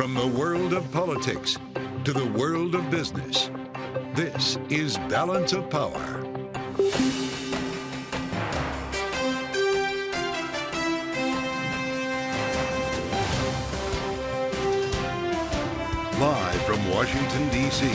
From the world of politics to the world of business, this is Balance of Power. Live from Washington, D.C.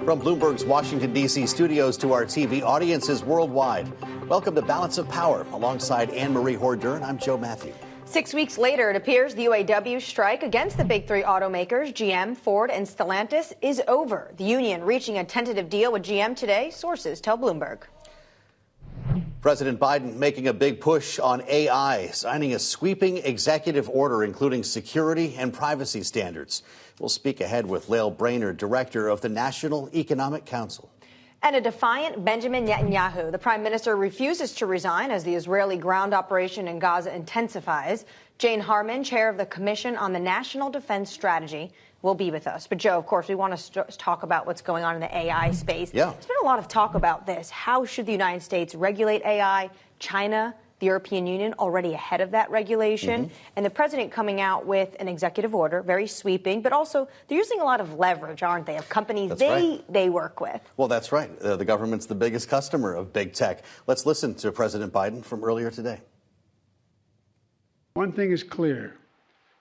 From Bloomberg's Washington, D.C. studios to our TV audiences worldwide, welcome to Balance of Power. Alongside Anne-Marie Hordern, I'm Joe Matthew. 6 weeks later, it appears the UAW strike against the big three automakers, GM, Ford, and Stellantis, is over. The union reaching a tentative deal with GM today, sources tell Bloomberg. President Biden making a big push on AI, signing a sweeping executive order including security and privacy standards. We'll speak ahead with Lael Brainard, director of the National Economic Council. And a defiant Benjamin Netanyahu. The prime minister refuses to resign as the Israeli ground operation in Gaza intensifies. Jane Harman, chair of the Commission on the National Defense Strategy, will be with us. But, Joe, of course, we want to talk about what's going on in the AI space. Yeah. There's been a lot of talk about this. How should the United States regulate AI? China, the European Union, already ahead of that regulation. And the president coming out with an executive order, very sweeping, but also they're using a lot of leverage, aren't they, of companies they work with. Well, that's right. The government's the biggest customer of big tech. Let's listen to President Biden from earlier today. One thing is clear.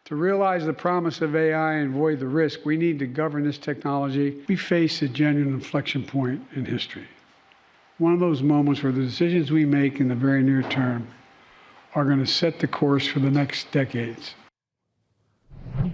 To realize the promise of AI and avoid the risk, we need to govern this technology. We face a genuine inflection point in history. One of those moments where the decisions we make in the very near term are going to set the course for the next decades. All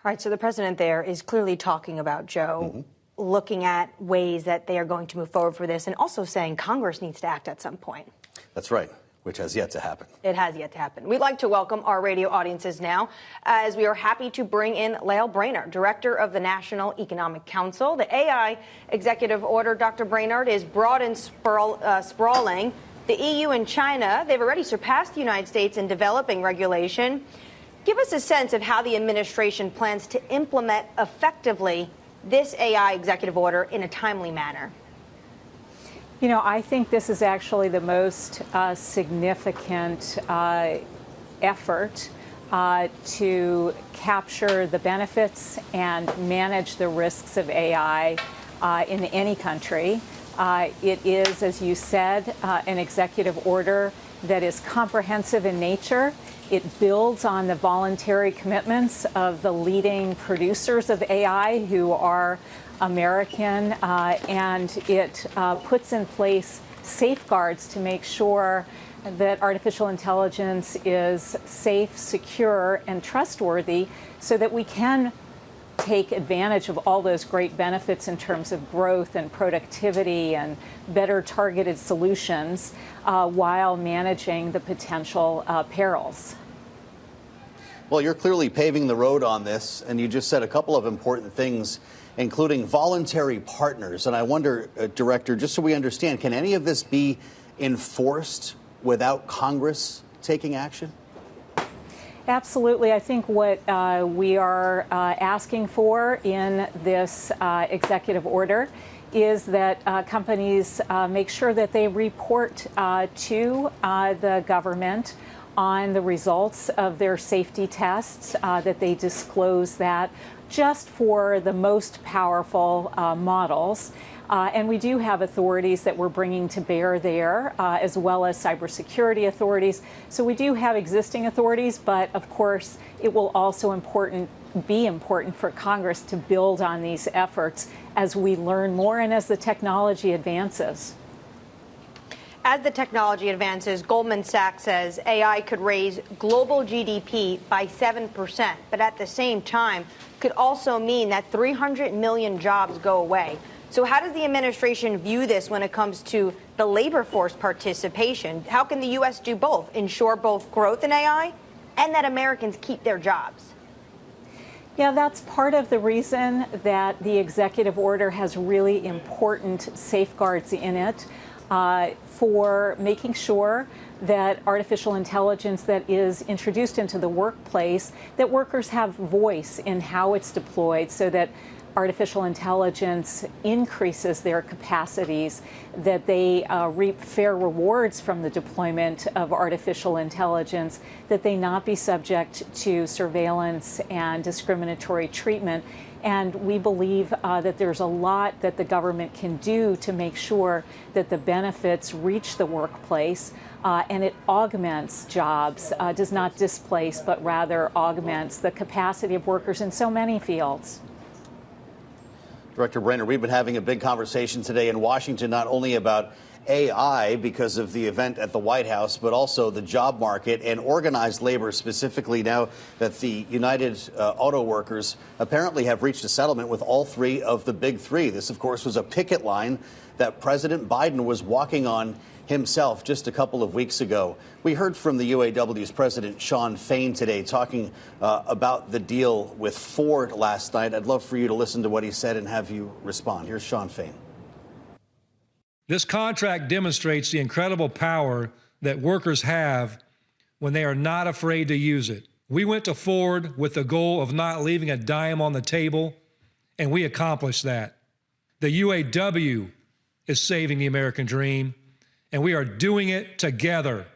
right, so the president there is clearly talking about, Joe, looking at ways that they are going to move forward for this and also saying Congress needs to act at some point. That's right. Which has yet to happen. It has yet to happen. We'd like to welcome our radio audiences now, as we are happy to bring in Lael Brainard, director of the National Economic Council. The AI executive order, Dr. Brainard, is broad and sprawling. The EU and China, they've already surpassed the United States in developing regulation. Give us a sense of how the administration plans to implement effectively this AI executive order in a timely manner. You know, I think this is actually the most significant effort to capture the benefits and manage the risks of AI in any country. It is, as you said, an executive order that is comprehensive in nature. It builds on the voluntary commitments of the leading producers of AI who are American, and it puts in place safeguards to make sure that artificial intelligence is safe, secure, and trustworthy so that we can take advantage of all those great benefits in terms of growth and productivity and better targeted solutions while managing the potential perils. Well, you're clearly paving the road on this, and you just said a couple of important things, including voluntary partners. And I wonder, Director, just so we understand, can any of this be enforced without Congress taking action? Absolutely. I think what we are asking for in this executive order is that companies make sure that they report to the government on the results of their safety tests, that they disclose that just for the most powerful models. And we do have authorities that we're bringing to bear there, as well as cybersecurity authorities. So we do have existing authorities, but of course, it will also be important for Congress to build on these efforts as we learn more and as the technology advances. As the technology advances, Goldman Sachs says AI could raise global GDP by 7%, but at the same time could also mean that 300 million jobs go away. So how does the administration view this when it comes to the labor force participation? How can the U.S. do both, ensure both growth in AI and that Americans keep their jobs? Yeah, that's part of the reason that the executive order has really important safeguards in it for making sure that artificial intelligence that is introduced into the workplace, that workers have voice in how it's deployed so that artificial intelligence increases their capacities, that they reap fair rewards from the deployment of artificial intelligence, that they not be subject to surveillance and discriminatory treatment. And we believe that there's a lot that the government can do to make sure that the benefits reach the workplace, and it augments jobs, does not displace, but rather augments the capacity of workers in so many fields. Director Brainard, we've been having a big conversation today in Washington, not only about AI because of the event at the White House, but also the job market and organized labor, specifically now that the United Auto Workers apparently have reached a settlement with all three of the big three. This, of course, was a picket line that President Biden was walking on himself just a couple of weeks ago. We heard from the UAW's president, Shawn Fain, today talking about the deal with Ford last night. I'd love for you to listen to what he said and have you respond. Here's Shawn Fain. This contract demonstrates the incredible power that workers have when they are not afraid to use it. We went to Ford with the goal of not leaving a dime on the table, and we accomplished that. The UAW is saving the American dream, and we are doing it together.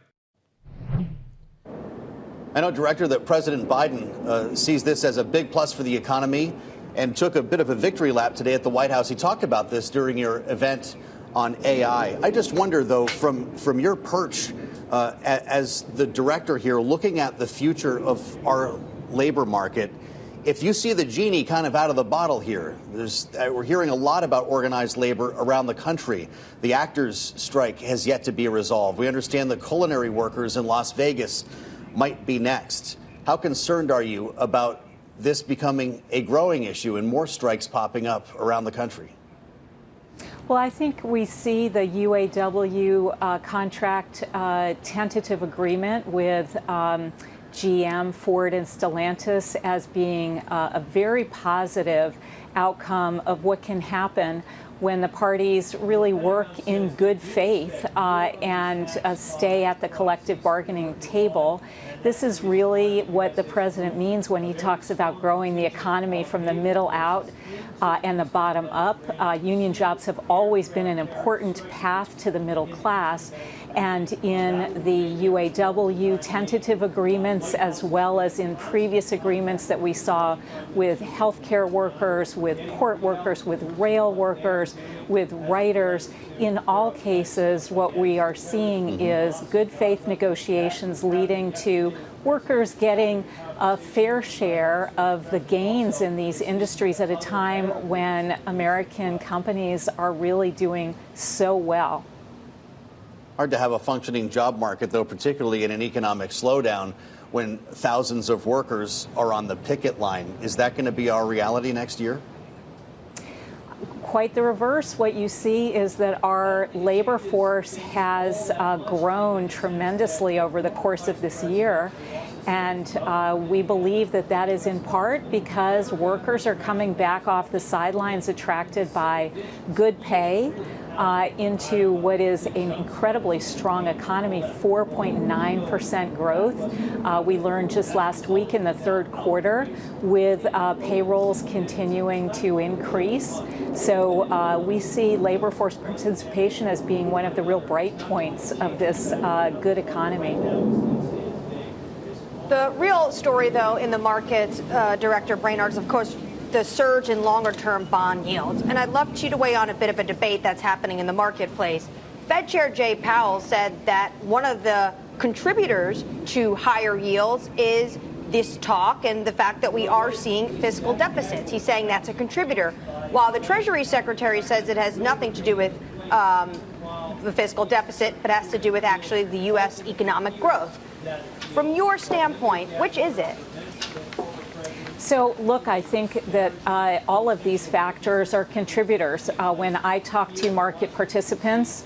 I know, Director, that President Biden sees this as a big plus for the economy and took a bit of a victory lap today at the White House. He talked about this during your event on AI. I just wonder, though, from your perch as the director here, looking at the future of our labor market, if you see the genie kind of out of the bottle here, we're hearing a lot about organized labor around the country. The actors' strike has yet to be resolved. We understand the culinary workers in Las Vegas might be next. How concerned are you about this becoming a growing issue and more strikes popping up around the country? Well, I think we see the UAW contract tentative agreement with GM, Ford, and Stellantis as being a very positive outcome of what can happen when the parties really work in good faith and stay at the collective bargaining table. This is really what the president means when he talks about growing the economy from the middle out and the bottom up. Union jobs have always been an important path to the middle class. And in the UAW tentative agreements, as well as in previous agreements that we saw with healthcare workers, with port workers, with rail workers, with writers, in all cases, what we are seeing is good faith negotiations leading to workers getting a fair share of the gains in these industries at a time when American companies are really doing so well. Hard to have a functioning job market, though, particularly in an economic slowdown when thousands of workers are on the picket line. Is that going to be our reality next year? Quite the reverse. What you see is that our labor force has grown tremendously over the course of this year. And we believe that that is in part because workers are coming back off the sidelines attracted by good pay into what is an incredibly strong economy, 4.9% growth. We learned just last week in the third quarter with payrolls continuing to increase. So we see labor force participation as being one of the real bright points of this good economy. The real story, though, in the market, Director Brainard, is, of course, the surge in longer-term bond yields. And I'd love you to weigh on a bit of a debate that's happening in the marketplace. Fed Chair Jay Powell said that one of the contributors to higher yields is this talk and the fact that we are seeing fiscal deficits. He's saying that's a contributor, while the Treasury Secretary says it has nothing to do with the fiscal deficit, but has to do with actually the U.S. economic growth. From your standpoint, which is it? So, look, I think that all of these factors are contributors. When I talk to market participants,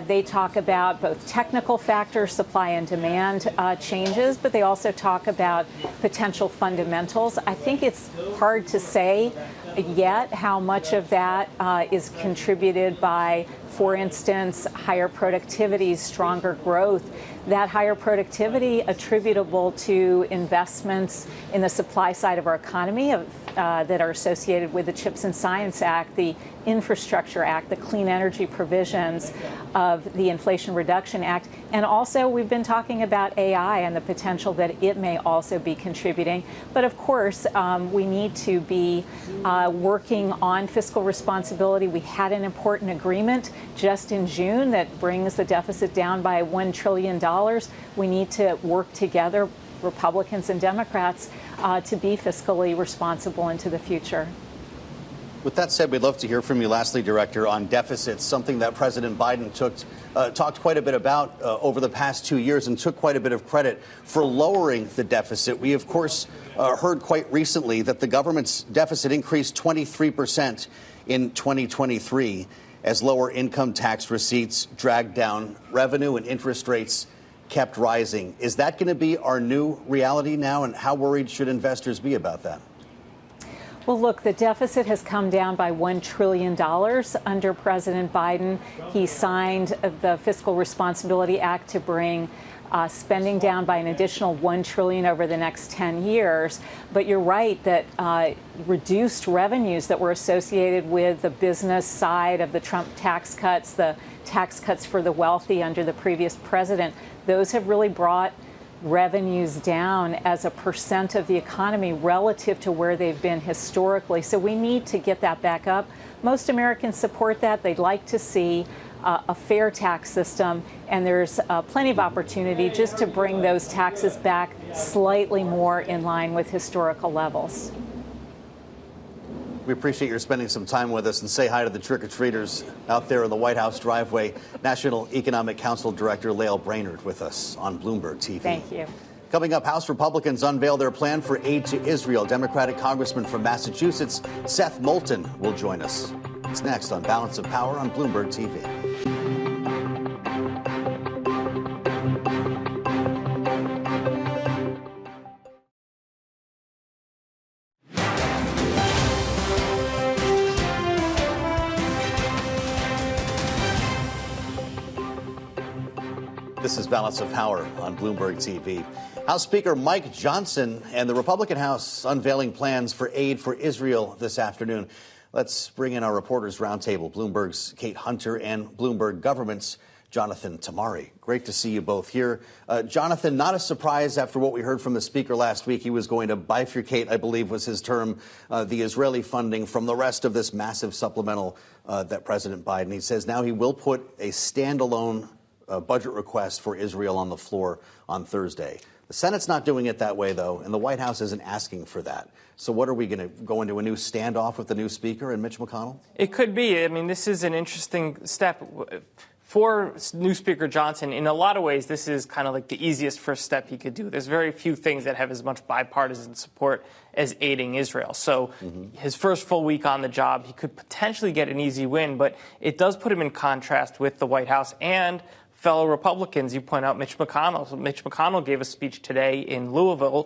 they talk about both technical factors, supply and demand changes, but they also talk about potential fundamentals. I think it's hard to say yet how much of that is contributed by, for instance, higher productivity, stronger growth, that higher productivity attributable to investments in the supply side of our economy that are associated with the CHIPS and Science Act, the Infrastructure Act, the clean energy provisions of the Inflation Reduction Act. And also, we've been talking about AI and the potential that it may also be contributing. But of course, we need to be working on fiscal responsibility. We had an important agreement just in June that brings the deficit down by $1 trillion. We need to work together, Republicans and Democrats, to be fiscally responsible into the future. With that said, we'd love to hear from you, lastly, Director, on deficits, something that President Biden talked quite a bit about over the past 2 years and took quite a bit of credit for lowering the deficit. We, of course, heard quite recently that the government's deficit increased 23% in 2023 as lower income tax receipts dragged down revenue and interest rates kept rising. Is that going to be our new reality now, and how worried should investors be about that? Well, look, the deficit has come down by $1 trillion under President Biden. He signed the Fiscal Responsibility Act to bring spending down by an additional $1 trillion over the next 10 years. But you're right that reduced revenues that were associated with the business side of the Trump tax cuts, the tax cuts for the wealthy under the previous president, those have really brought revenues down as a percent of the economy relative to where they've been historically. So we need to get that back up. Most Americans support that. They'd like to see a fair tax system, and there's plenty of opportunity just to bring those taxes back slightly more in line with historical levels. We appreciate your spending some time with us, and say hi to the trick-or-treaters out there in the White House driveway. National Economic Council Director Lael Brainard with us on Bloomberg TV. Thank you. Coming up, House Republicans unveil their plan for aid to Israel. Democratic Congressman from Massachusetts, Seth Moulton, will join us. It's next on Balance of Power on Bloomberg TV. This is Balance of Power on Bloomberg TV. House Speaker Mike Johnson and the Republican House unveiling plans for aid for Israel this afternoon. Let's bring in our Reporters Roundtable, Bloomberg's Kate Hunter and Bloomberg Government's Jonathan Tamari. Great to see you both here. Jonathan, not a surprise after what we heard from the Speaker last week. He was going to bifurcate, I believe was his term, the Israeli funding from the rest of this massive supplemental that President Biden, he says now he will put a standalone budget request for Israel on the floor on Thursday. The Senate's not doing it that way, though, and the White House isn't asking for that. So what are we going to go into a new standoff with the new Speaker and Mitch McConnell? It could be. I mean, this is an interesting step for new Speaker Johnson. In a lot of ways, this is kind of like the easiest first step he could do. There's very few things that have as much bipartisan support as aiding Israel. So his first full week on the job, he could potentially get an easy win, but it does put him in contrast with the White House and fellow Republicans. You point out Mitch McConnell. So Mitch McConnell gave a speech today in Louisville,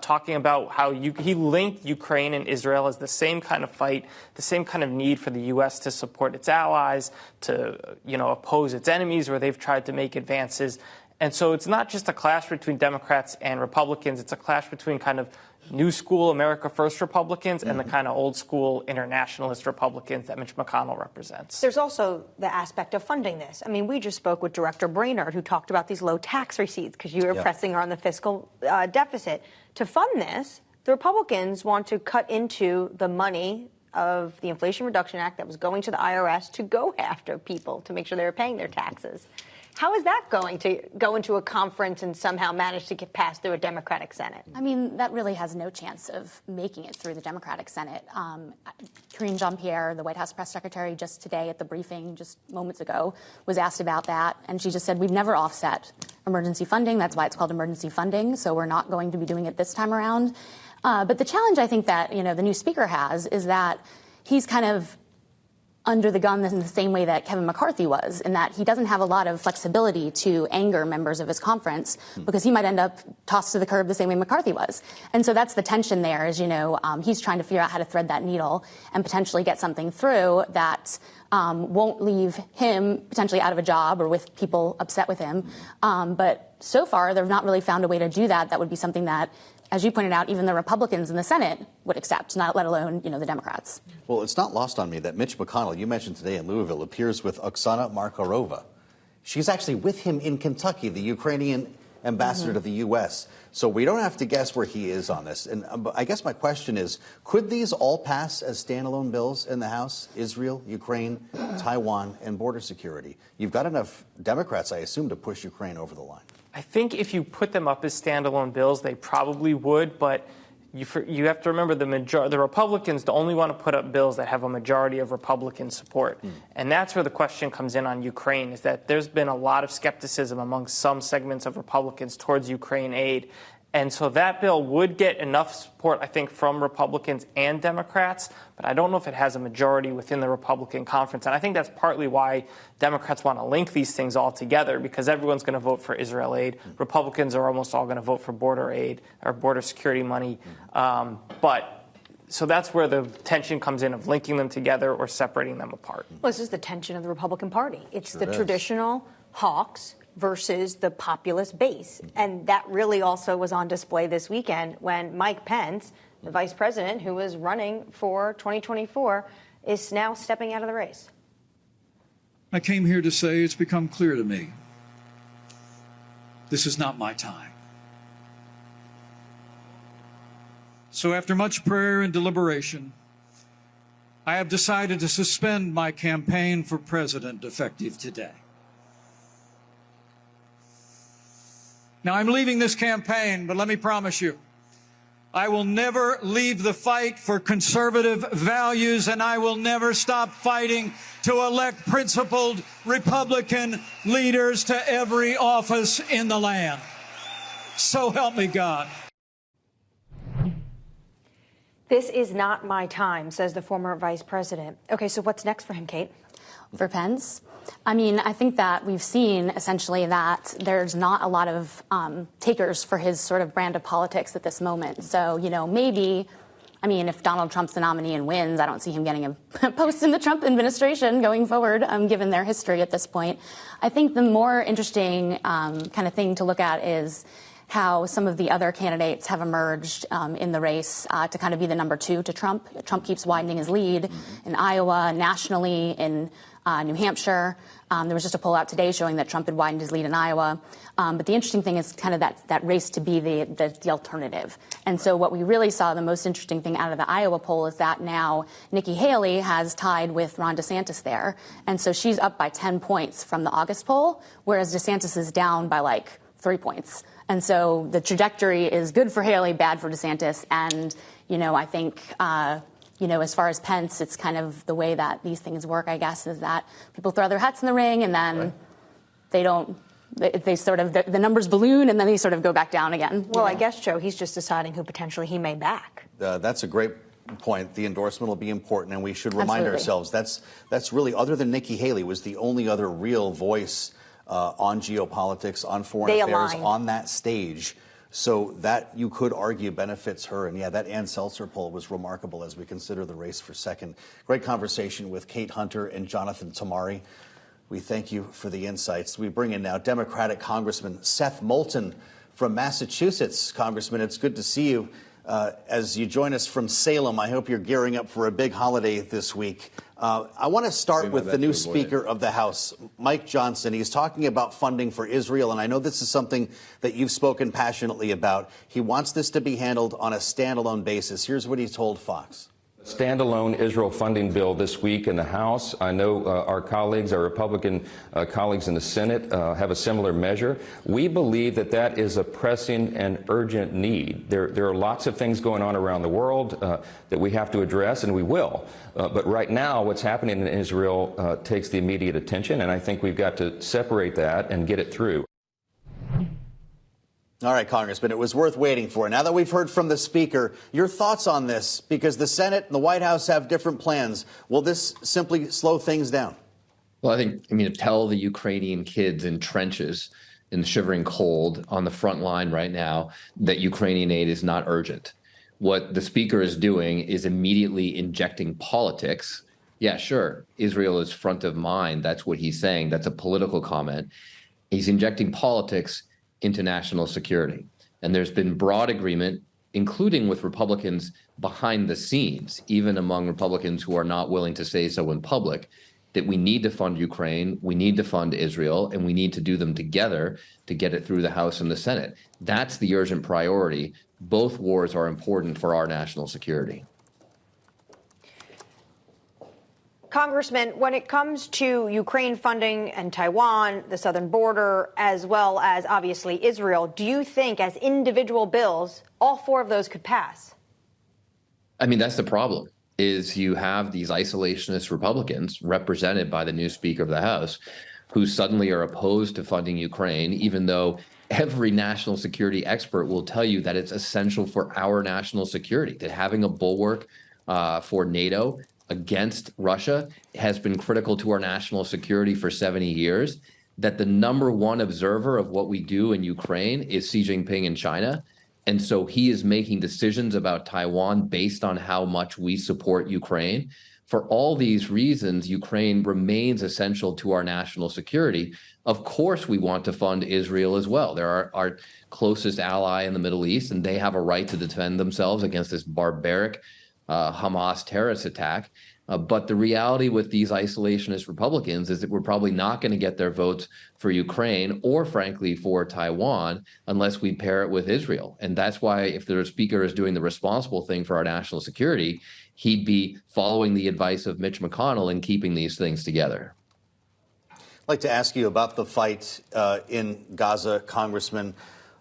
talking about how he linked Ukraine and Israel as the same kind of fight, the same kind of need for the U.S. to support its allies, to oppose its enemies where they've tried to make advances. And so it's not just a clash between Democrats and Republicans. It's a clash between kind of new school America First Republicans and the kind of old school internationalist Republicans that Mitch McConnell represents. There's also the aspect of funding this. I mean, we just spoke with Director Brainard, who talked about these low tax receipts because you were pressing her on the fiscal deficit. To fund this, the Republicans want to cut into the money of the Inflation Reduction Act that was going to the IRS to go after people to make sure they were paying their taxes. How is that going to go into a conference and somehow manage to get passed through a Democratic Senate? I mean, that really has no chance of making it through the Democratic Senate. Karine Jean-Pierre, the White House press secretary, just today at the briefing, just moments ago, was asked about that. And she just said, we've never offset emergency funding. That's why it's called emergency funding. So we're not going to be doing it this time around. But the challenge I think that, the new speaker has is that he's kind of under the gun in the same way that Kevin McCarthy was, in that he doesn't have a lot of flexibility to anger members of his conference because he might end up tossed to the curb the same way McCarthy was. And so that's the tension there is, he's trying to figure out how to thread that needle and potentially get something through that won't leave him potentially out of a job or with people upset with him. But so far, they've not really found a way to do that. That would be something that, as you pointed out, even the Republicans in the Senate would accept, not let alone, the Democrats. Well, it's not lost on me that Mitch McConnell, you mentioned today in Louisville, appears with Oksana Markarova. She's actually with him in Kentucky, the Ukrainian ambassador to the U.S. So we don't have to guess where he is on this. And I guess my question is, could these all pass as standalone bills in the House? Israel, Ukraine, Taiwan, and border security. You've got enough Democrats, I assume, to push Ukraine over the line. I think if you put them up as standalone bills, they probably would, but you have to remember the Republicans only want to put up bills that have a majority of Republican support. And that's where the question comes in on Ukraine, is that there's been a lot of skepticism among some segments of Republicans towards Ukraine aid. And so that bill would get enough support, I think, from Republicans and Democrats, but I don't know if it has a majority within the Republican conference. And I think that's partly why Democrats want to link these things all together, because everyone's going to vote for Israel aid. Republicans are almost all going to vote for border aid or border security money. So that's where the tension comes in, of linking them together or separating them apart. Well, this is the tension of the Republican Party. It's the traditional hawks versus the populist base. And that really also was on display this weekend when Mike Pence, the vice president who was running for 2024, is now stepping out of the race. I came here to say it's become clear to me this is not my time. So after much prayer and deliberation, I have decided to suspend my campaign for president effective today. Now, I'm leaving this campaign, but let me promise you, I will never leave the fight for conservative values, and I will never stop fighting to elect principled Republican leaders to every office in the land. So help me God. This is not my time, says the former vice president. Okay, so what's next for him, Kate? For Pence? I mean, I think that we've seen essentially that there's not a lot of takers for his sort of brand of politics at this moment. So, maybe, if Donald Trump's the nominee and wins, I don't see him getting a post in the Trump administration going forward, given their history at this point. I think the more interesting kind of thing to look at is how some of the other candidates have emerged in the race to kind of be the number two to Trump. Trump keeps widening his lead in Iowa, nationally, in New Hampshire. There was just a poll out today showing that Trump had widened his lead in Iowa. But the interesting thing is kind of that race to be the alternative. And so what we really saw, the most interesting thing out of the Iowa poll, is that now Nikki Haley has tied with Ron DeSantis there. And so she's up by 10 points from the August poll, whereas DeSantis is down by like 3 points. And so the trajectory is good for Haley, bad for DeSantis. And, I think, as far as Pence, it's kind of the way that these things work, I guess, is that people throw their hats in the ring and then they sort of, the numbers balloon and then they sort of go back down again. Well, I guess, Joe, he's just deciding who potentially he may back. That's a great point. The endorsement will be important, and we should remind ourselves that's really, other than Nikki Haley, was the only other real voice on geopolitics, on foreign affairs, on that stage. So that, you could argue, benefits her. And yeah, that Ann Seltzer poll was remarkable as we consider the race for second. Great conversation with Kate Hunter and Jonathan Tamari. We thank you for the insights. We bring in now Democratic Congressman Seth Moulton from Massachusetts. Congressman, it's good to see you. As you join us from Salem, I hope you're gearing up for a big holiday this week. I want to start with the new Speaker of the House, Mike Johnson. He's talking about funding for Israel, and I know this is something that you've spoken passionately about. He wants this to be handled on a standalone basis. Here's what he told Fox. Standalone Israel funding bill this week in the House. I know our Republican colleagues in the Senate have a similar measure. We believe that is a pressing and urgent need. There are lots of things going on around the world that we have to address, and we will. But right now, what's happening in Israel takes the immediate attention, and I think we've got to separate that and get it through. All right, Congressman, it was worth waiting for. Now that we've heard from the Speaker, your thoughts on this, because the Senate and the White House have different plans. Will this simply slow things down? Well, to tell the Ukrainian kids in trenches in the shivering cold on the front line right now that Ukrainian aid is not urgent. What the Speaker is doing is immediately injecting politics Yeah, sure. Israel is front of mind. That's what he's saying. That's a political comment. He's injecting politics into national security. And there's been broad agreement, including with Republicans behind the scenes, even among Republicans who are not willing to say so in public, that we need to fund Ukraine, we need to fund Israel, and we need to do them together to get it through the House and the Senate. That's the urgent priority. Both wars are important for our national security. Congressman, when it comes to Ukraine funding and Taiwan, the southern border, as well as obviously Israel, do you think as individual bills, all four of those could pass? I mean, that's the problem, is you have these isolationist Republicans represented by the new Speaker of the House who suddenly are opposed to funding Ukraine, even though every national security expert will tell you that it's essential for our national security, that having a bulwark for NATO against Russia has been critical to our national security for 70 years, that the number one observer of what we do in Ukraine is Xi Jinping in China. And so he is making decisions about Taiwan based on how much we support Ukraine. For all these reasons, Ukraine remains essential to our national security. Of course, we want to fund Israel as well. They're our closest ally in the Middle East, and they have a right to defend themselves against this barbaric Hamas terrorist attack. But the reality with these isolationist Republicans is that we're probably not going to get their votes for Ukraine or, frankly, for Taiwan unless we pair it with Israel. And that's why if the speaker is doing the responsible thing for our national security, he'd be following the advice of Mitch McConnell and keeping these things together. I'd like to ask you about the fight in Gaza, Congressman.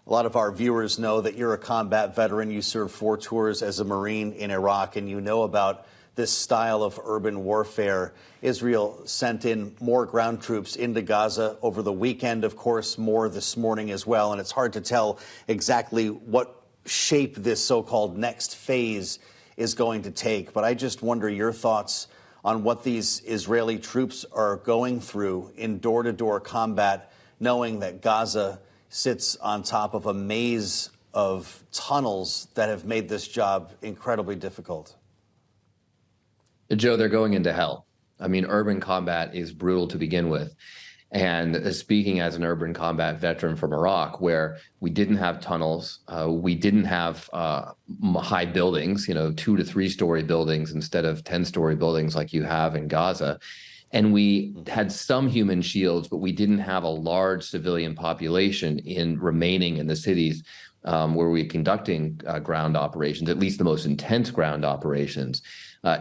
A lot of our viewers know that you're a combat veteran. You served 4 tours as a Marine in Iraq, and you know about this style of urban warfare. Israel sent in more ground troops into Gaza over the weekend, of course, more this morning as well. And it's hard to tell exactly what shape this so-called next phase is going to take. But I just wonder your thoughts on what these Israeli troops are going through in door-to-door combat, knowing that Gaza sits on top of a maze of tunnels that have made this job incredibly difficult. Joe, they're going into hell. I mean, urban combat is brutal to begin with. And speaking as an urban combat veteran from Iraq, where we didn't have tunnels, we didn't have high buildings, 2 to 3 story buildings instead of 10-story buildings like you have in Gaza. And we had some human shields, but we didn't have a large civilian population remaining in the cities where we were conducting ground operations, at least the most intense ground operations.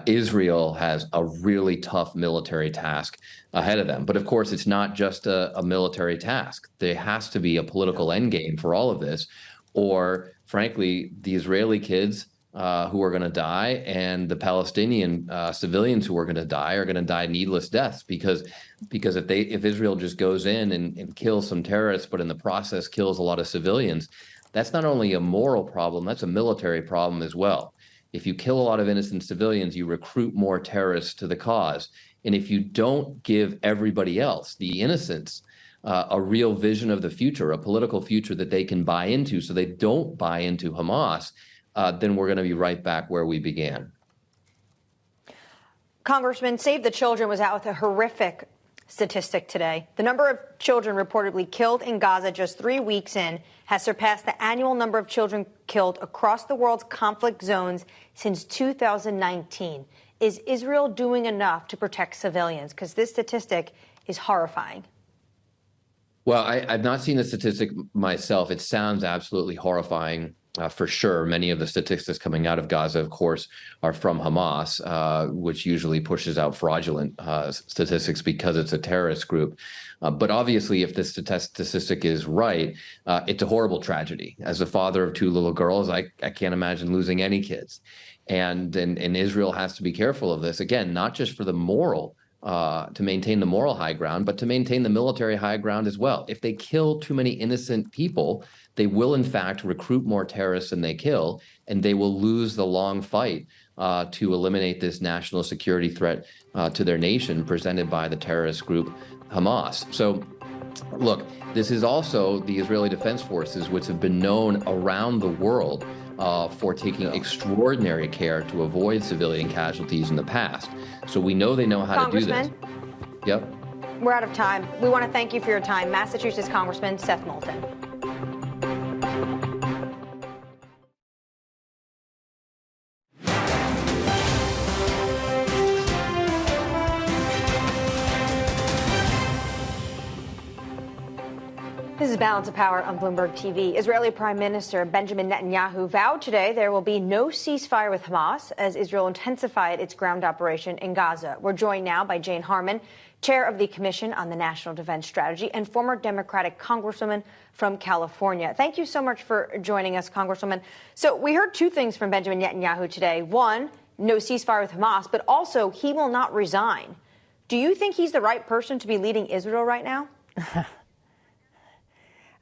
Israel has a really tough military task ahead of them. But of course, it's not just a military task. There has to be a political endgame for all of this, or frankly, the Israeli kids who are going to die and the Palestinian civilians who are going to die needless deaths because if Israel just goes in and kills some terrorists, but in the process kills a lot of civilians, that's not only a moral problem, that's a military problem as well. If you kill a lot of innocent civilians, you recruit more terrorists to the cause. And if you don't give everybody else, the innocents, a real vision of the future, a political future that they can buy into so they don't buy into Hamas, then we're going to be right back where we began. Congressman, Save the Children was out with a horrific statistic today. The number of children reportedly killed in Gaza just 3 weeks in has surpassed the annual number of children killed across the world's conflict zones since 2019. Is Israel doing enough to protect civilians? Because this statistic is horrifying. Well, I've not seen the statistic myself. It sounds absolutely horrifying. For sure. Many of the statistics coming out of Gaza, of course, are from Hamas, which usually pushes out fraudulent statistics because it's a terrorist group. But obviously, if this statistic is right, it's a horrible tragedy. As a father of 2 little girls, I can't imagine losing any kids. And Israel has to be careful of this, again, not just for the moral, to maintain the moral high ground, but to maintain the military high ground as well. If they kill too many innocent people, they will, in fact, recruit more terrorists than they kill, and they will lose the long fight to eliminate this national security threat to their nation presented by the terrorist group Hamas. So Look, this is also the Israeli Defense Forces, which have been known around the world for taking extraordinary care to avoid civilian casualties in the past. So we know they know how to do this. Yep. We're out of time. We want to thank you for your time. Massachusetts Congressman Seth Moulton. This is Balance of Power on Bloomberg TV. Israeli Prime Minister Benjamin Netanyahu vowed today there will be no ceasefire with Hamas as Israel intensified its ground operation in Gaza. We're joined now by Jane Harman, chair of the Commission on the National Defense Strategy and former Democratic Congresswoman from California. Thank you so much for joining us, Congresswoman. So we heard two things from Benjamin Netanyahu today. One, no ceasefire with Hamas, but also he will not resign. Do you think he's the right person to be leading Israel right now?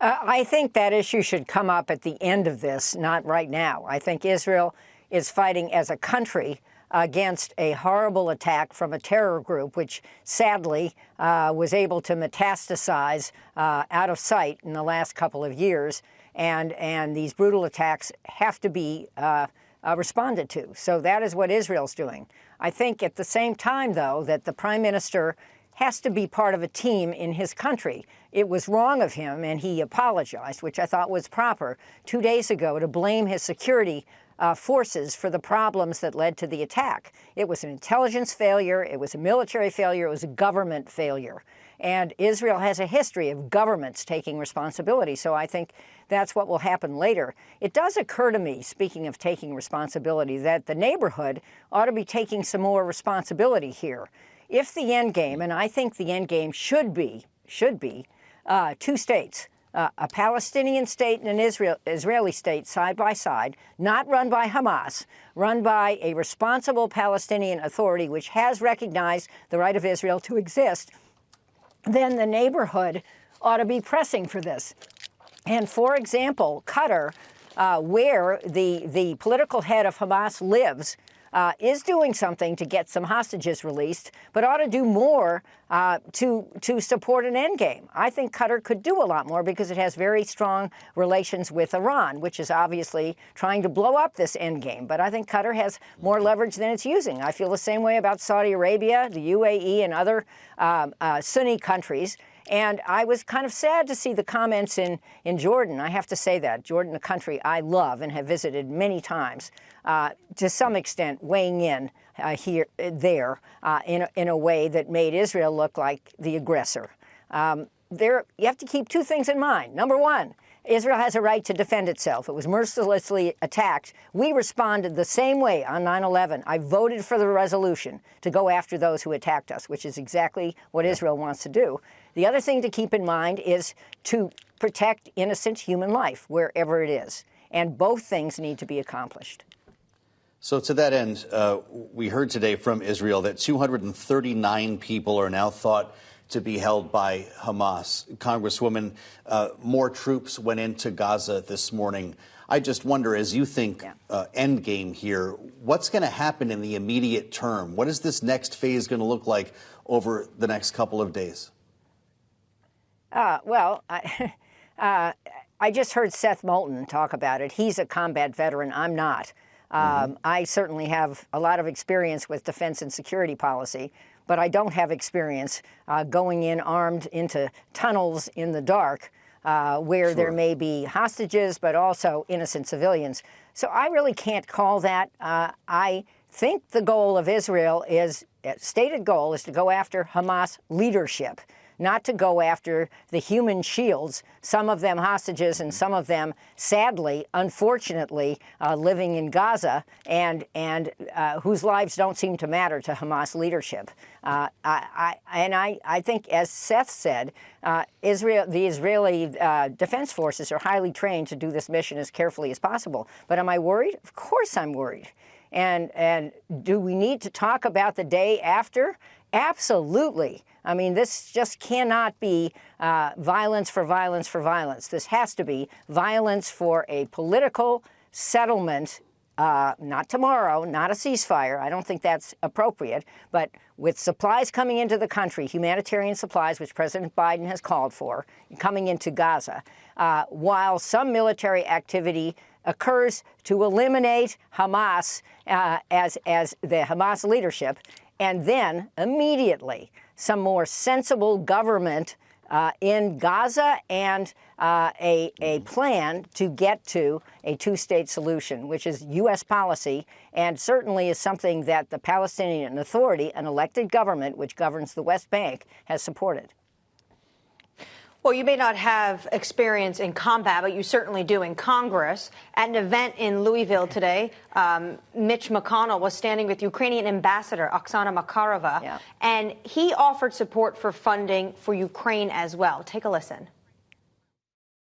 I think that issue should come up at the end of this, not right now. I think Israel is fighting as a country against a horrible attack from a terror group, which sadly was able to metastasize out of sight in the last couple of years. And these brutal attacks have to be responded to. So that is what Israel's doing. I think at the same time, though, that the prime minister has to be part of a team in his country. It was wrong of him, and he apologized, which I thought was proper, 2 days ago to blame his security forces for the problems that led to the attack. It was an intelligence failure, it was a military failure, it was a government failure. And Israel has a history of governments taking responsibility, so I think that's what will happen later. It does occur to me, speaking of taking responsibility, that the neighborhood ought to be taking some more responsibility here. If the end game, and I think the end game should be two states, a Palestinian state and an Israeli state side by side, not run by Hamas, run by a responsible Palestinian authority which has recognized the right of Israel to exist, then the neighborhood ought to be pressing for this. And for example, Qatar, where the political head of Hamas lives, is doing something to get some hostages released, but ought to do more to support an endgame. I think Qatar could do a lot more because it has very strong relations with Iran, which is obviously trying to blow up this endgame. But I think Qatar has more leverage than it's using. I feel the same way about Saudi Arabia, the UAE, and other Sunni countries. And I was kind of sad to see the comments in Jordan. I have to say that. Jordan, a country I love and have visited many times, to some extent weighing in there in a way that made Israel look like the aggressor. You have to keep two things in mind. Number one, Israel has a right to defend itself. It was mercilessly attacked. We responded the same way on 9/11. I voted for the resolution to go after those who attacked us, which is exactly what Israel wants to do. The other thing to keep in mind is to protect innocent human life wherever it is. And both things need to be accomplished. So to that end, we heard today from Israel that 239 people are now thought to be held by Hamas. Congresswoman, more troops went into Gaza this morning. I just wonder, as you think end game here, what's going to happen in the immediate term? What is this next phase going to look like over the next couple of days? I just heard Seth Moulton talk about it. He's a combat veteran. I'm not. I certainly have a lot of experience with defense and security policy, but I don't have experience going in armed into tunnels in the dark where there may be hostages, but also innocent civilians. So I really can't call that. I think the goal of Israel stated goal is to go after Hamas leadership, not to go after the human shields, some of them hostages and some of them, sadly, unfortunately, living in Gaza and whose lives don't seem to matter to Hamas leadership. I think, as Seth said, the Israeli Defense Forces are highly trained to do this mission as carefully as possible. But am I worried? Of course I'm worried. And do we need to talk about the day after? Absolutely. I mean, this just cannot be violence for violence for violence. This has to be violence for a political settlement not tomorrow, not a ceasefire. I don't think that's appropriate. But with supplies coming into the country, humanitarian supplies, which President Biden has called for, coming into Gaza, while some military activity occurs to eliminate Hamas as the Hamas leadership, and then immediately some more sensible government in Gaza and a plan to get to a two-state solution, which is U.S. policy and certainly is something that the Palestinian Authority, an elected government which governs the West Bank, has supported. Well, you may not have experience in combat, but you certainly do in Congress. At an event in Louisville today, Mitch McConnell was standing with Ukrainian Ambassador Oksana Makarova, and he offered support for funding for Ukraine as well. Take a listen.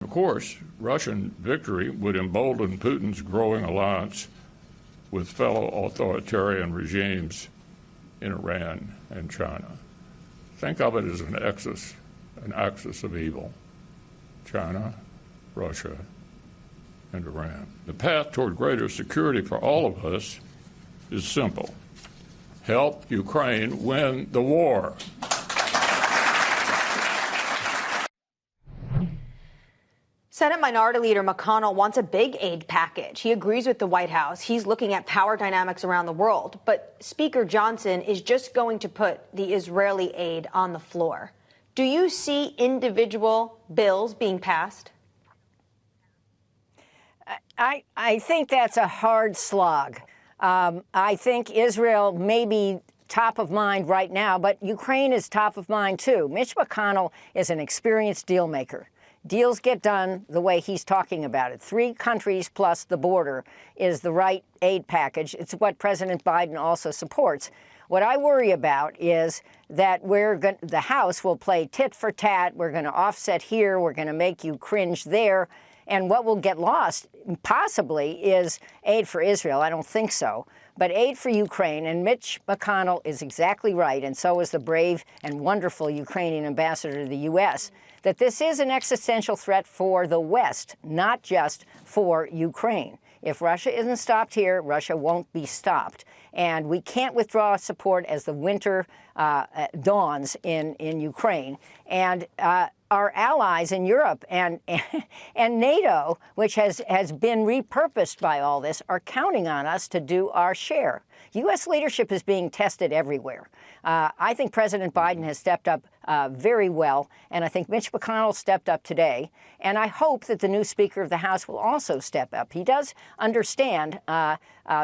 Of course, Russian victory would embolden Putin's growing alliance with fellow authoritarian regimes in Iran and China. Think of it as an axis of evil: China, Russia, and Iran. The path toward greater security for all of us is simple: help Ukraine win the war. Senate Minority Leader McConnell wants a big aid package. He agrees with the White House. He's looking at power dynamics around the world. But Speaker Johnson is just going to put the Israeli aid on the floor. Do you see individual bills being passed? I think that's a hard slog. I think Israel may be top of mind right now, but Ukraine is top of mind, too. Mitch McConnell is an experienced deal maker. Deals get done the way he's talking about it. 3 countries plus the border is the right aid package. It's what President Biden also supports. What I worry about is that the House will play tit for tat. We're going to offset here. We're going to make you cringe there. And what will get lost, possibly, is aid for Israel. I don't think so. But aid for Ukraine. And Mitch McConnell is exactly right, and so is the brave and wonderful Ukrainian ambassador to the U.S., that this is an existential threat for the West, not just for Ukraine. If Russia isn't stopped here, Russia won't be stopped. And we can't withdraw support as the winter dawns in Ukraine. And our allies in Europe and NATO, which has been repurposed by all this, are counting on us to do our share. U.S. leadership is being tested everywhere. I think President Biden has stepped up very well, and I think Mitch McConnell stepped up today. And I hope that the new Speaker of the House will also step up. He does understand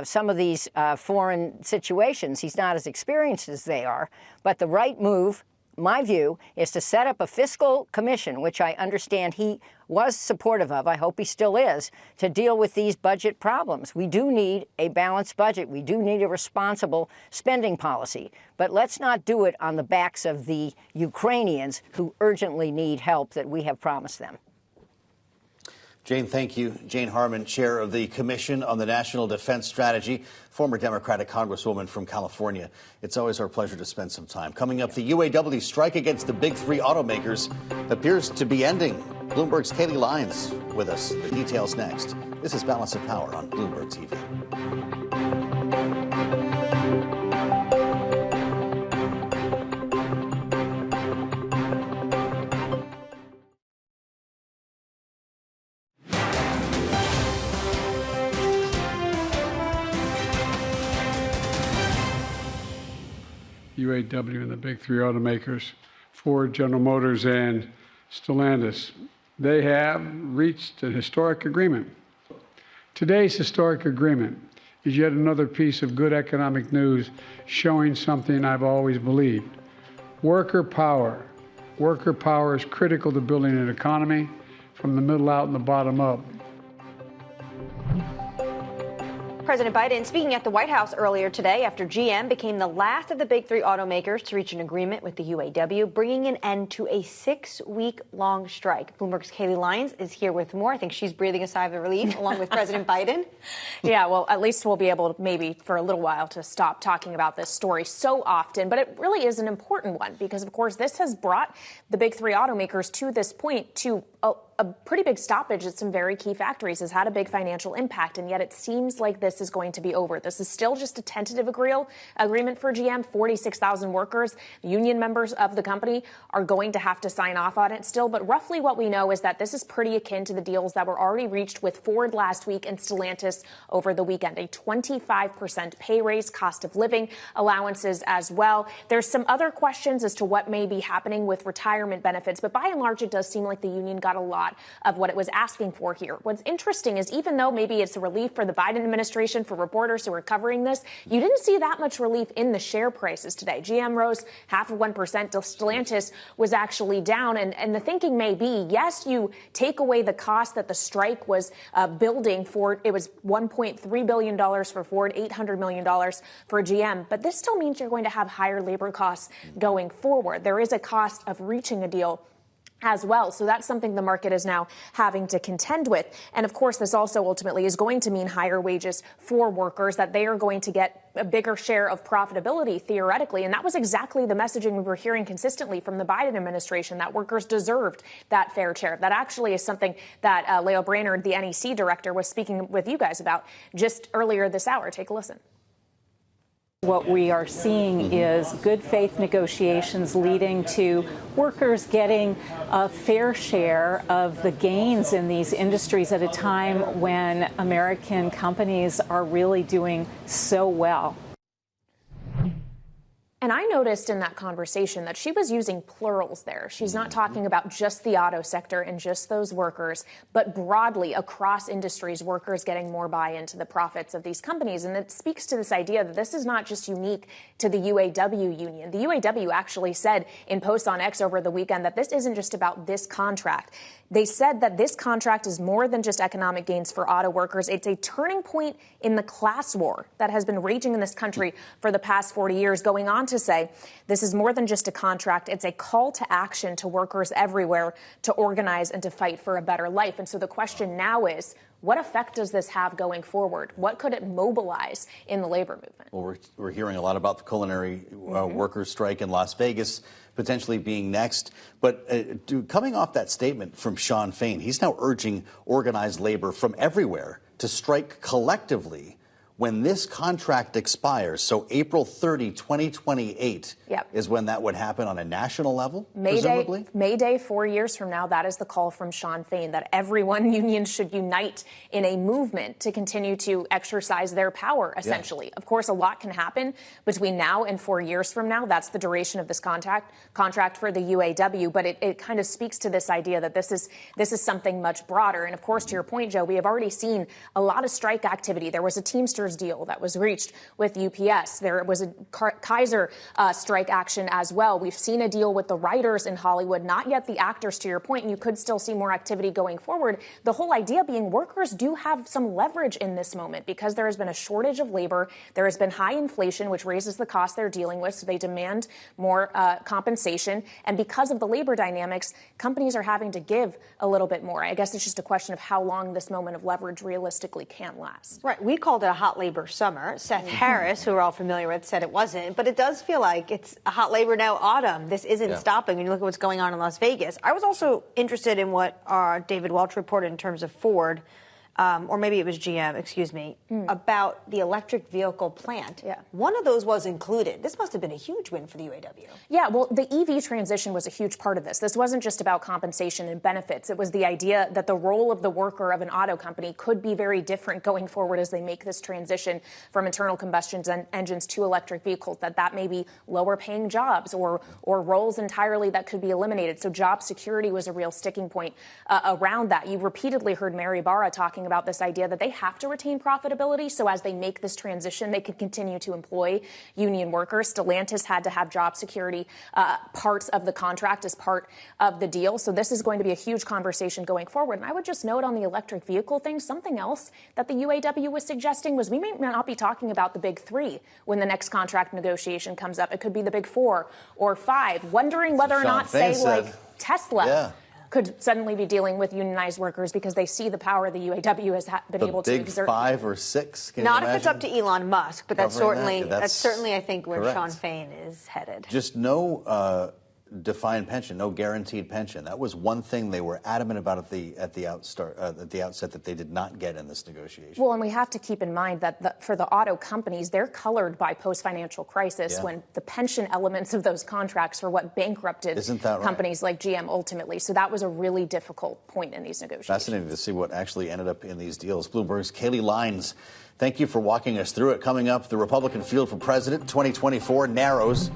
some of these foreign situations. He's not as experienced as they are, but the right move, my view, is to set up a fiscal commission, which I understand he was supportive of, I hope he still is, to deal with these budget problems. We do need a balanced budget. We do need a responsible spending policy. But let's not do it on the backs of the Ukrainians who urgently need help that we have promised them. Jane, thank you. Jane Harman, chair of the Commission on the National Defense Strategy, former Democratic Congresswoman from California. It's always our pleasure to spend some time. Coming up, the UAW strike against the big 3 automakers appears to be ending. Bloomberg's Katie Lyons with us. The details next. This is Balance of Power on Bloomberg TV. UAW and the big 3 automakers, Ford, General Motors, and Stellantis, they have reached a historic agreement. Today's historic agreement is yet another piece of good economic news showing something I've always believed. Worker power. Worker power is critical to building an economy from the middle out and the bottom up. President Biden speaking at the White House earlier today after GM became the last of the big 3 automakers to reach an agreement with the UAW, bringing an end to a 6-week-long strike. Bloomberg's Katie Lyons is here with more. I think she's breathing a sigh of relief along with President Biden. Yeah, well, at least we'll be able to maybe for a little while to stop talking about this story so often. But it really is an important one because, of course, this has brought the big 3 automakers to this point to a pretty big stoppage at some very key factories, has had a big financial impact, and yet it seems like this is going to be over. This is still just a tentative agreement for GM. 46,000 workers, union members of the company, are going to have to sign off on it still. But roughly what we know is that this is pretty akin to the deals that were already reached with Ford last week and Stellantis over the weekend. A 25% pay raise, cost of living allowances as well. There's some other questions as to what may be happening with retirement benefits, but by and large, it does seem like the union got a lot of what it was asking for here. What's interesting is even though maybe it's a relief for the Biden administration, for reporters who are covering this, you didn't see that much relief in the share prices today. GM rose 0.5%. Stellantis was actually down. And the thinking may be, yes, you take away the cost that the strike was building for. It was $1.3 billion for Ford, $800 million for GM. But this still means you're going to have higher labor costs going forward. There is a cost of reaching a deal as well. So that's something the market is now having to contend with. And of course, this also ultimately is going to mean higher wages for workers, that they are going to get a bigger share of profitability theoretically. And that was exactly the messaging we were hearing consistently from the Biden administration, that workers deserved that fair share. That actually is something that Lael Brainard, the NEC director, was speaking with you guys about just earlier this hour. Take a listen. What we are seeing is good faith negotiations leading to workers getting a fair share of the gains in these industries at a time when American companies are really doing so well. And I noticed in that conversation that she was using plurals there. She's not talking about just the auto sector and just those workers, but broadly across industries, workers getting more buy-in to the profits of these companies. And it speaks to this idea that this is not just unique to the UAW union. The UAW actually said in posts on X over the weekend that this isn't just about this contract. They said that this contract is more than just economic gains for auto workers. It's a turning point in the class war that has been raging in this country for the past 40 years, going on to say this is more than just a contract. It's a call to action to workers everywhere to organize and to fight for a better life. And so the question now is, what effect does this have going forward? What could it mobilize in the labor movement? Well, we're hearing a lot about the culinary workers' strike in Las Vegas potentially being next. But coming off that statement from Shawn Fain, he's now urging organized labor from everywhere to strike collectively when this contract expires. So April 30, 2028 is when that would happen on a national level, presumably? May Day, 4 years from now, that is the call from Shawn Fain, that everyone, unions should unite in a movement to continue to exercise their power, essentially. Yeah. Of course, a lot can happen between now and 4 years from now. That's the duration of this contract for the UAW. But it kind of speaks to this idea that this is something much broader. And of course, to your point, Joe, we have already seen a lot of strike activity. There was a Teamsters deal that was reached with UPS. There was a Kaiser strike action as well. We've seen a deal with the writers in Hollywood, not yet the actors, to your point, and you could still see more activity going forward. The whole idea being workers do have some leverage in this moment because there has been a shortage of labor. There has been high inflation, which raises the cost they're dealing with, so they demand more compensation. And because of the labor dynamics, companies are having to give a little bit more. I guess it's just a question of how long this moment of leverage realistically can last. Right. We called it a hot labor summer. Seth Harris, who we're all familiar with, said it wasn't. But it does feel like it's a hot labor now autumn. This isn't stopping when you look at what's going on in Las Vegas. I was also interested in what David Welch reported in terms of Ford, or maybe it was GM, excuse me, about the electric vehicle plant. Yeah. One of those was included. This must have been a huge win for the UAW. Yeah, well, the EV transition was a huge part of this. This wasn't just about compensation and benefits. It was the idea that the role of the worker of an auto company could be very different going forward as they make this transition from internal combustion engines to electric vehicles, that may be lower paying jobs or roles entirely that could be eliminated. So job security was a real sticking point around that. You repeatedly heard Mary Barra talking about this idea that they have to retain profitability, so as they make this transition, they can continue to employ union workers. Stellantis had to have job security parts of the contract as part of the deal. So this is going to be a huge conversation going forward. And I would just note on the electric vehicle thing, something else that the UAW was suggesting was we may not be talking about the big three when the next contract negotiation comes up. It could be the big 4 or 5, wondering whether or not, say, like Tesla could suddenly be dealing with unionized workers because they see the power the UAW has been able to exert. The big 5 or 6? Not if it's up to Elon Musk, but that's certainly, I think, where correct. Shawn Fain is headed. Just no defined pension, no guaranteed pension. That was one thing they were adamant about at the outset that they did not get in this negotiation. Well, and we have to keep in mind that for the auto companies, they're colored by post-financial crisis when the pension elements of those contracts were what bankrupted companies like GM ultimately. So that was a really difficult point in these negotiations. Fascinating to see what actually ended up in these deals. Bloomberg's Kaylee Lines, thank you for walking us through it. Coming up, the Republican field for president 2024 narrows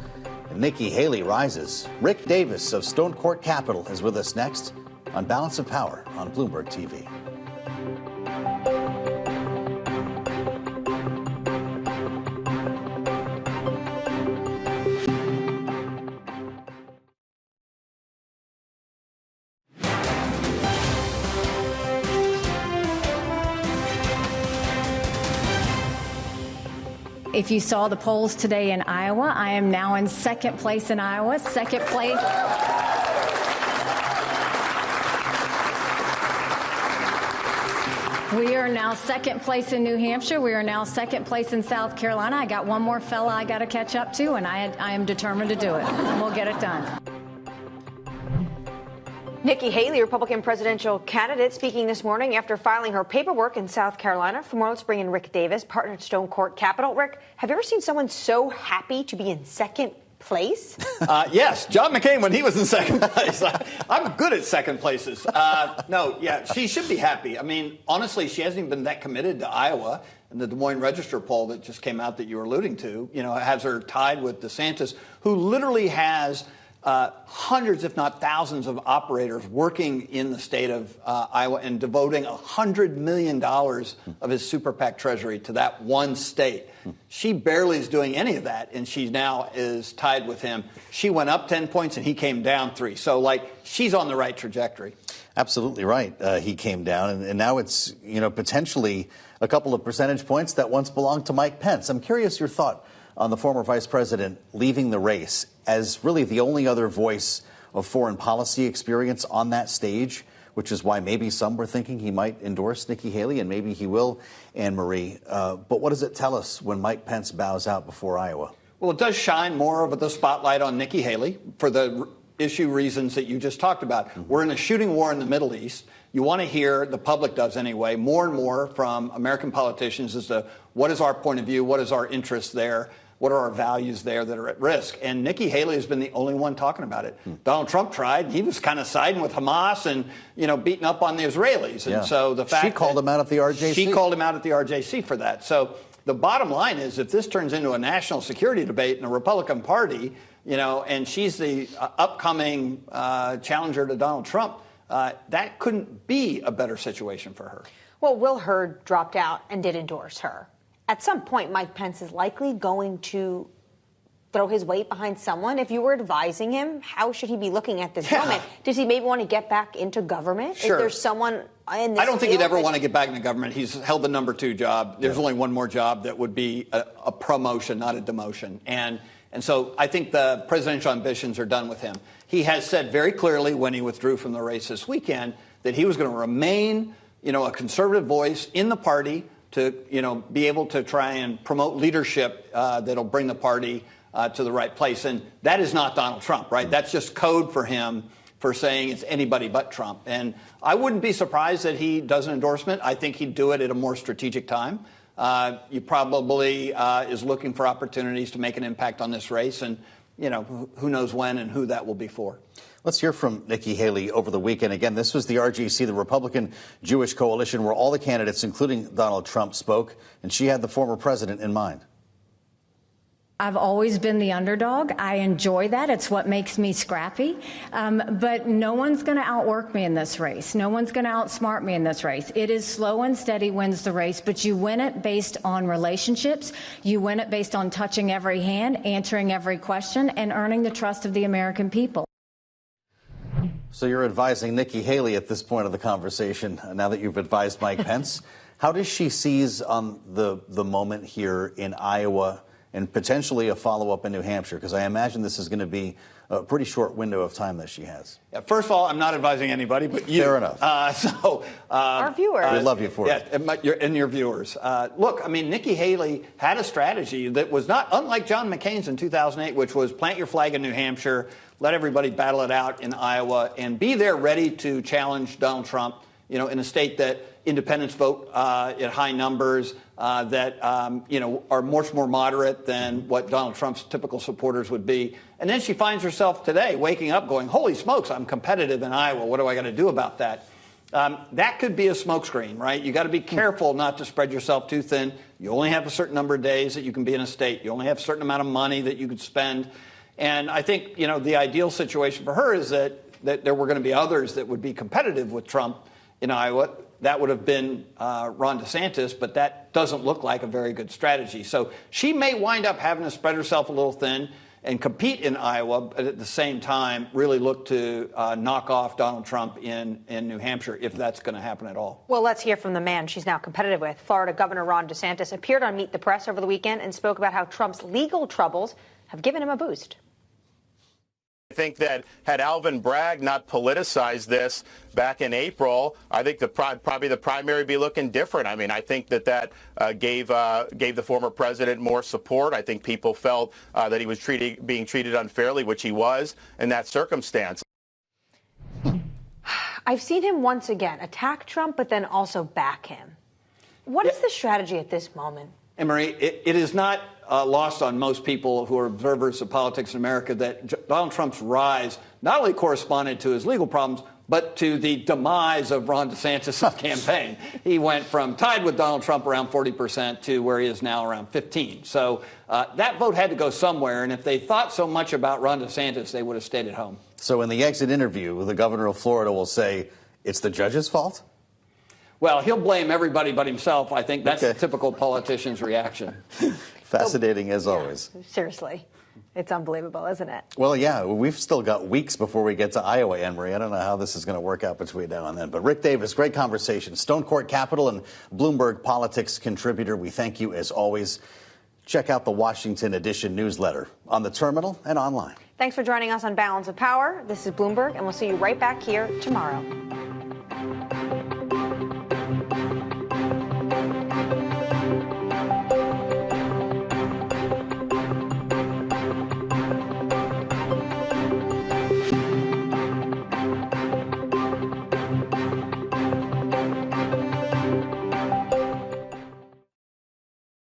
and Nikki Haley rises. Rick Davis of Stone Court Capital is with us next on Balance of Power on Bloomberg TV. If you saw the polls today in Iowa, I am now in second place in Iowa, second place. We are now second place in New Hampshire. We are now second place in South Carolina. I got one more fella I got to catch up to, and I am determined to do it. We'll get it done. Nikki Haley, Republican presidential candidate, speaking this morning after filing her paperwork in South Carolina. For more, let's bring in Rick Davis, partner at Stone Court Capital. Rick, have you ever seen someone so happy to be in second place? Yes, John McCain when he was in second place. I'm good at second places. She should be happy. I mean, honestly, she hasn't even been that committed to Iowa. And the Des Moines Register poll that just came out that you were alluding to, has her tied with DeSantis, who literally has hundreds, if not thousands, of operators working in the state of Iowa and devoting $100 million of his super PAC treasury to that one state. She barely is doing any of that, and she now is tied with him. She went up 10 points, and he came down 3. So, she's on the right trajectory. Absolutely right. He came down, and now it's, potentially a couple of percentage points that once belonged to Mike Pence. I'm curious your thought on the former vice president leaving the race as really the only other voice of foreign policy experience on that stage, which is why maybe some were thinking he might endorse Nikki Haley, and maybe he will, Anne-Marie. But what does it tell us when Mike Pence bows out before Iowa? Well, it does shine more of the spotlight on Nikki Haley for the issue reasons that you just talked about. We're in a shooting war in the Middle East. You want to hear, the public does anyway, more and more from American politicians as to what is our point of view, what is our interest there, what are our values there that are at risk? And Nikki Haley has been the only one talking about it. Donald Trump tried. He was kind of siding with Hamas and, beating up on the Israelis. And so the fact she called him out at the RJC. She called him out at the RJC for that. So the bottom line is if this turns into a national security debate in the Republican Party, and she's the upcoming challenger to Donald Trump, that couldn't be a better situation for her. Well, Will Hurd dropped out and did endorse her. At some point, Mike Pence is likely going to throw his weight behind someone. If you were advising him, how should he be looking at this moment? Does he maybe want to get back into government? Sure. Is there someone in this I don't think he'd ever want to get back into government. He's held the number 2 job. There's only one more job that would be a promotion, not a demotion. And so I think the presidential ambitions are done with him. He has said very clearly when he withdrew from the race this weekend that he was going to remain, a conservative voice in the party to, be able to try and promote leadership that'll bring the party to the right place. And that is not Donald Trump, right? That's just code for him for saying it's anybody but Trump. And I wouldn't be surprised that he does an endorsement. I think he'd do it at a more strategic time. He probably is looking for opportunities to make an impact on this race. And, who knows when and who that will be for. Let's hear from Nikki Haley over the weekend. Again, this was the RGC, the Republican Jewish Coalition, where all the candidates, including Donald Trump, spoke, and she had the former president in mind. I've always been the underdog. I enjoy that. It's what makes me scrappy. But no one's going to outwork me in this race. No one's going to outsmart me in this race. It is slow and steady wins the race, but you win it based on relationships. You win it based on touching every hand, answering every question, and earning the trust of the American people. So you're advising Nikki Haley at this point of the conversation, now that you've advised Mike Pence. How does she seize on the moment here in Iowa and potentially a follow-up in New Hampshire? Because I imagine this is going to be a pretty short window of time that she has. Yeah, first of all, I'm not advising anybody but you. Fair enough. Our viewers. We love you for it. And your viewers. Look, I mean, Nikki Haley had a strategy that was not unlike John McCain's in 2008, which was plant your flag in New Hampshire, let everybody battle it out in Iowa, and be there ready to challenge Donald Trump, in a state that independents vote at high numbers, that, are much more moderate than what Donald Trump's typical supporters would be. And then she finds herself today waking up going, holy smokes, I'm competitive in Iowa. What do I got to do about that? That could be a smokescreen, right? You got to be careful not to spread yourself too thin. You only have a certain number of days that you can be in a state. You only have a certain amount of money that you could spend. And I think, the ideal situation for her is that there were going to be others that would be competitive with Trump in Iowa. That would have been Ron DeSantis, but that doesn't look like a very good strategy. So she may wind up having to spread herself a little thin and compete in Iowa, but at the same time really look to knock off Donald Trump in New Hampshire, if that's going to happen at all. Well, let's hear from the man she's now competitive with. Florida Governor Ron DeSantis appeared on Meet the Press over the weekend and spoke about how Trump's legal troubles have given him a boost. I think that had Alvin Bragg not politicized this back in April, I think probably the primary would be looking different. I mean, I think that gave the former president more support. I think people felt that he was being treated unfairly, which he was in that circumstance. I've seen him once again attack Trump, but then also back him. What is the strategy at this moment? And Marie, it is not lost on most people who are observers of politics in America that Donald Trump's rise not only corresponded to his legal problems, but to the demise of Ron DeSantis' campaign. He went from tied with Donald Trump around 40% to where he is now around 15%. So that vote had to go somewhere. And if they thought so much about Ron DeSantis, they would have stayed at home. So in the exit interview, the governor of Florida will say, it's the judge's fault? Well, he'll blame everybody but himself. I think that's the typical politician's reaction. Fascinating as always. Seriously. It's unbelievable, isn't it? Well, yeah, we've still got weeks before we get to Iowa, Anne-Marie. I don't know how this is going to work out between now and then. But Rick Davis, great conversation. Stone Court Capital and Bloomberg Politics contributor. We thank you as always. Check out the Washington Edition newsletter on the terminal and online. Thanks for joining us on Balance of Power. This is Bloomberg, and we'll see you right back here tomorrow.